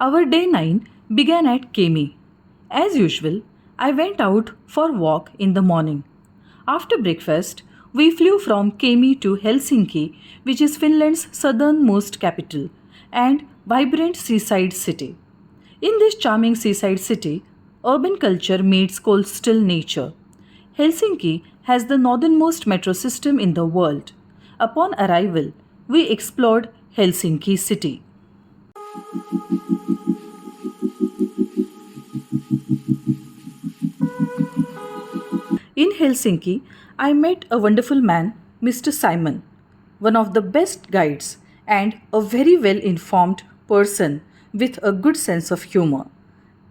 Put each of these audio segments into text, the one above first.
Our day 9 began at Kemi. As usual, I went out for walk in the morning. After breakfast, we flew from Kemi to Helsinki, which is Finland's southernmost capital and vibrant seaside city. In this charming seaside city, urban culture meets coastal nature. Helsinki has the northernmost metro system in the world. Upon arrival, we explored Helsinki city. In Helsinki, I met a wonderful man, Mr. Simon, one of the best guides and a very well informed person with a good sense of humor.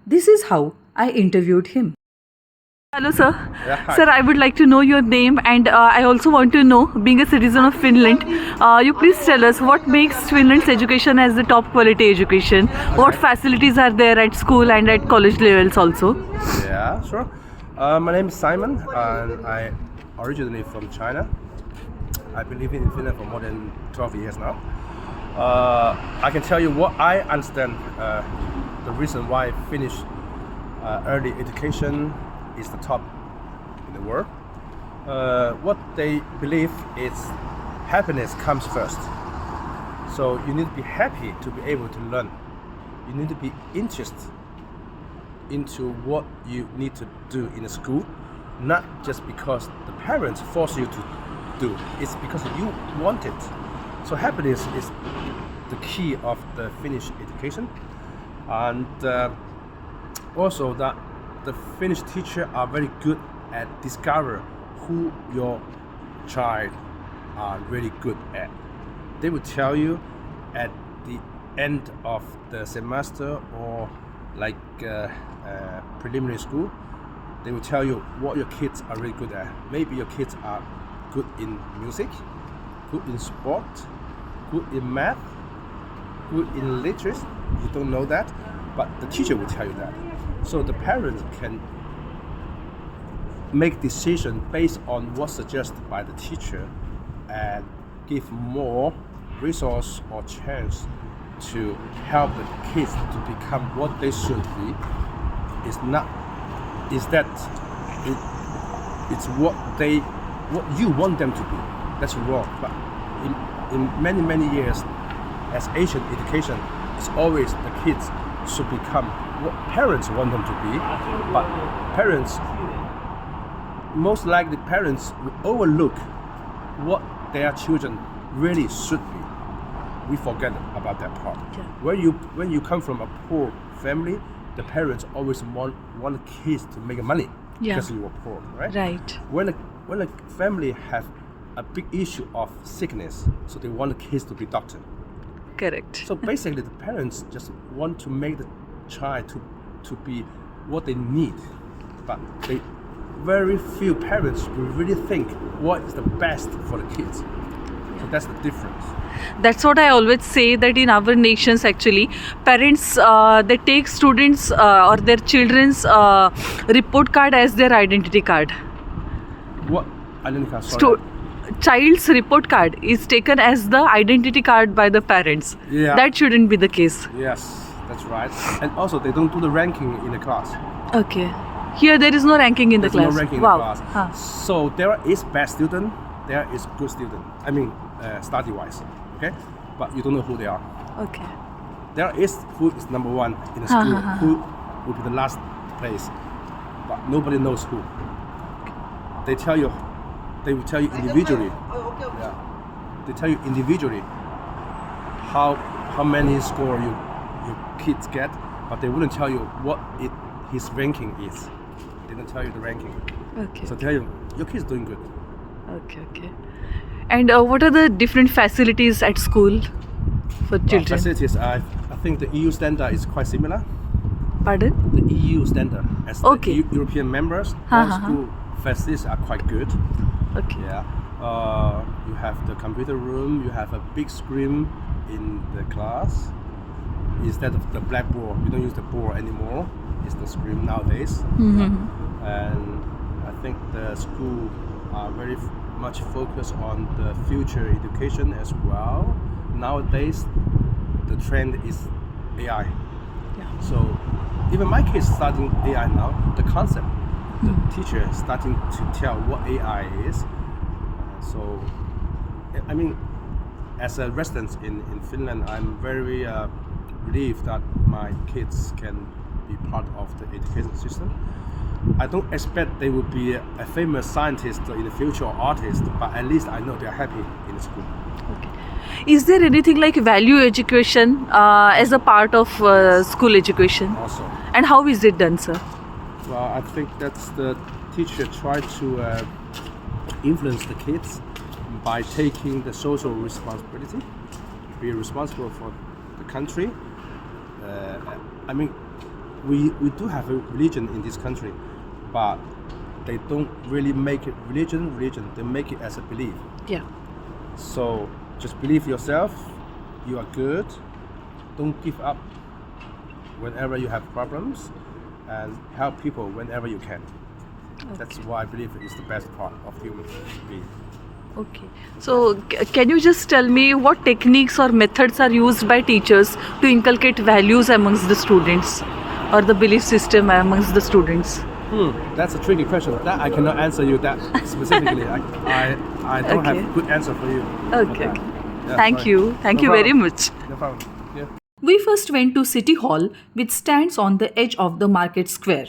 This is how I interviewed him. Hello, sir. Yeah, hi. Sir, I would like to know your name, and I also want to know, being a citizen of Finland, you please tell us what makes Finland's education as the top quality education. What facilities are there at school and at college levels also? Yeah, sure. My name is Simon, and I originally from China. I've been living in Finland for more than 12 years now. I can tell you what I understand. The reason why Finnish early education is the top in the world. What they believe is happiness comes first. So you need to be happy to be able to learn. You need to be interested into what you need to do in a school, not just because the parents force you to do. It's because you want it. So happiness is the key of the Finnish education, and also that the Finnish teachers are very good at discover who your child are really good at. They will tell you at the end of the semester or like preliminary school, they will tell you what your kids are really good at. Maybe your kids are good in music, good in sport, good in math, good in literature. You don't know that, but the teacher will tell you that. So the parents can make decision based on what's suggested by the teacher and give more resource or chance to help the kids to become what they should be. It's what you want them to be. That's wrong. But in many years, as Asian education, it's always the kids should become what parents want them to be. But parents, most likely parents will overlook what their children really should be. We forget about that part. Yeah. When you come from a poor family, the parents always want the kids to make money because you were poor, right? Right. When a family have a big issue of sickness, so they want the kids to be doctor. Correct. So basically, the parents just want to make the child to be what they need, but very few parents will really think what is the best for the kids. So that's the difference. That's what I always say, that in our nations actually parents they take students or their children's report card as their identity card. What identity card? Sorry. Child's report card is taken as the identity card by the parents. Yeah. That shouldn't be the case. Yes, that's right. And also they don't do the ranking in the class. Okay. Here there is no ranking in the class. There's no ranking in the class. So there is bad student, there is good student. I mean, study-wise, okay? But you don't know who they are. Okay. There is who is number one in the school, who will be the last place, but nobody knows who. They will tell you individually. Yeah. They tell you individually how many score your kids get, but they wouldn't tell you what his ranking is. They don't tell you the ranking. Okay. So tell you your kid's doing good. Okay. And what are the different facilities at school for children? Facilities, I think the EU standard is quite similar. Pardon? The EU standard as Okay. the European members, all school facilities are quite good. Okay. Yeah. You have the computer room, you have a big screen in the class. Instead of the blackboard, you don't use the board anymore. It's the screen nowadays. And I think the school are very much focused on the future education as well. Nowadays, the trend is AI. So even my kids studying AI now, the concept, the teacher is starting to tell what AI is. So, I mean, as a resident in Finland, I'm very relieved that my kids can be part of the education system. I don't expect they will be a famous scientist in the future or artist, but at least I know they're happy in the school. Okay. Is there anything like value education as a part of school education? Also, And how is it done, sir? well, I think that's the teacher try to influence the kids by taking the social responsibility, be responsible for the country. I mean, we do have a religion in this country, but they don't really make it religion. They make it as a belief. Yeah. So just believe yourself. You are good. Don't give up whenever you have problems, and help people whenever you can. That's why I believe it is the best part of human being. Okay. So can you just tell me what techniques or methods are used by teachers to inculcate values amongst the students or the belief system amongst the students? That's a tricky question. That I cannot answer you that specifically. I don't have a good answer for you. Okay. Yeah, Thank sorry. you. Thank No you very problem. much. No problem. Yeah. We first went to City Hall, which stands on the edge of the market square.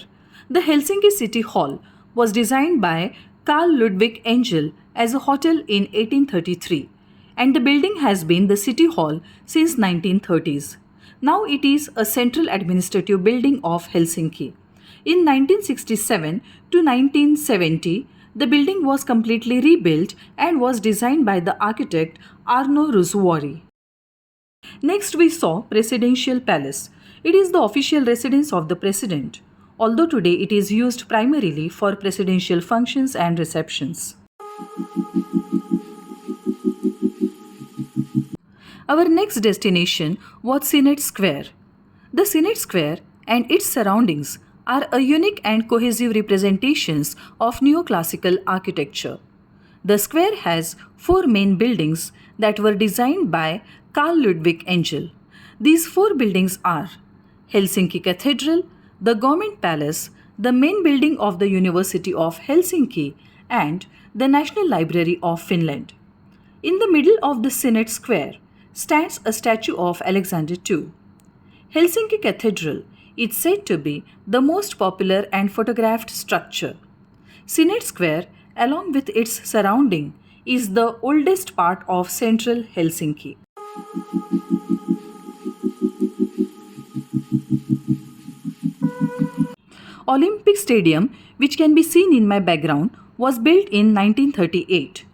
The Helsinki City Hall was designed by Carl Ludwig Engel as a hotel in 1833, and the building has been the City Hall since 1930s. Now it is a central administrative building of Helsinki. In 1967 to 1970, the building was completely rebuilt and was designed by the architect Arno Ruusuvuori. Next, we saw Presidential Palace. It is the official residence of the president, although today it is used primarily for presidential functions and receptions. Our next destination was Senate Square. The Senate Square and its surroundings are a unique and cohesive representations of neoclassical architecture. The square has four main buildings that were designed by Carl Ludwig Engel. These four buildings are Helsinki Cathedral, the Government Palace, the main building of the University of Helsinki, and the National Library of Finland. In the middle of the Senate Square stands a statue of Alexander II. Helsinki Cathedral is said to be the most popular and photographed structure. Senate Square, along with its surrounding, is the oldest part of central Helsinki. Olympic Stadium, which can be seen in my background, was built in 1938.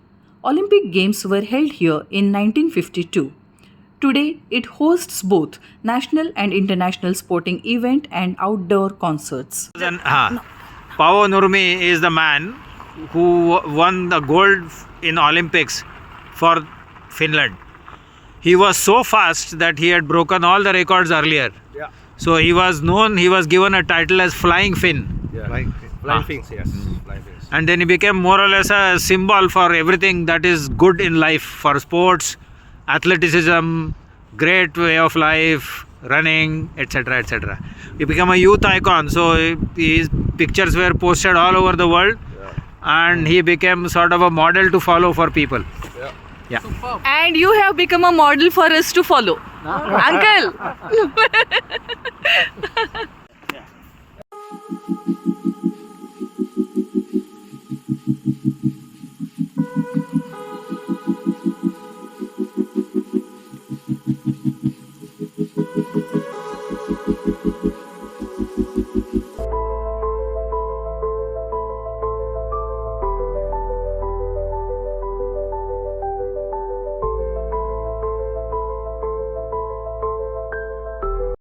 Olympic Games were held here in 1952. Today, it hosts both national and international sporting event and outdoor concerts. Paavo Nurmi is the man who won the gold in Olympics for Finland. He was so fast that he had broken all the records earlier. Yeah. So he was known, he was given a title as Flying Finn. Yeah. Flying things, yes. Flying things. And then he became more or less a symbol for everything that is good in life, for sports, athleticism, great way of life, running, etc. etc. He became a youth icon, so his pictures were posted all over the world, and he became sort of a model to follow for people. Yeah. And you have become a model for us to follow. Uncle!